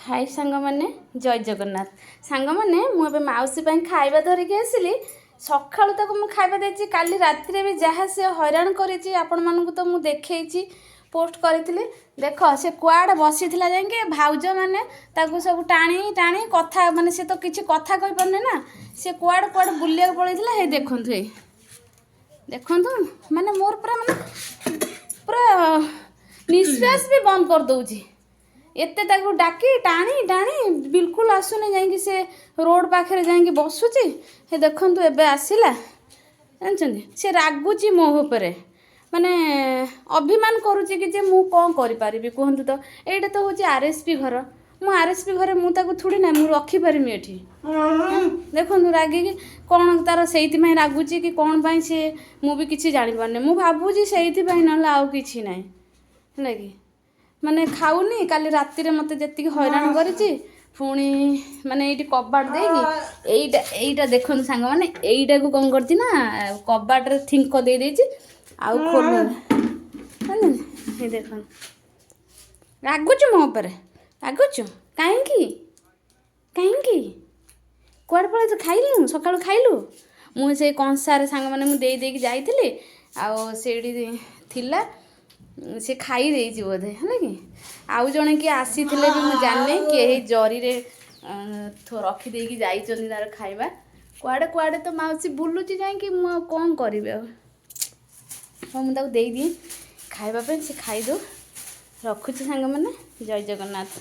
हाय सांग मैंने जय जगन्नाथ सांग मैंने मुझे माउसी खाଇବା धरिकी आसिली सकाळु तक मु खाଇବା देछि काली रात्रि भी जहाँ से हैरान करिछि आपण मानकु तो मु देखैछि पोस्ट करथिले देख से कुआड बसी थिला जाके भाउज माने ताकू सब टाणी टाणी कथा माने से तो किछि कथा कहि परने ना से कुआड कुआड बुलिया पळैथिला हे देखंतु हे देखंतु माने मोर पूरा निश्वास भी बंद कर दउछि एते ताकू डाकी टाणी टाणी बिल्कुल आसुनी जाइए से रोड पाखे जाइए बसुची हे देखंतु एबे आसिला जानछन्ती से रागुची मो उपरे माने अभिमान करूची कि जे मु कौन करि पारिबी कहंतु तो एटा तो होची आरएसपी घर मु आरएसपी घरे मु ताकू थोड़ी ना मु रखी पारिमी एठी देखंतु रागी कि कौन तार सेइति में रागुची कि कौन पई से मु भी किछि जानि पारने मु भाबुची सेइति पई नला आउ किछि नाही होला कि माने खाऊनी काली राति रे मते जेति हैरान करिछि पुणी माने एठी कबाट देगी एईटा देखन सांग माने एईटा को कोन करछि ना कबाट रे थिंक दे देछि आउ खोलु माने हे देखन रागुछु मो पर रागुछु काहेकी कुआड पळे तो खाइलु सकाळु खाइलु मु से कंसार सांग माने मु देई देकी जाइथिली आउ सेडी थिला से खाई देछि बोधे है कि आउ जने कि आसी थिले भी मु जानने कि एही जरी रे रखी देकी जाइचंदी तार खाइबा कुआडे कुआडे तो माउसी बुलुची जाई कि मु कोन करिवे मु ताको देई दी खाइबा पे से खाइ दो रखुची सांग माने जय जगन्नाथ।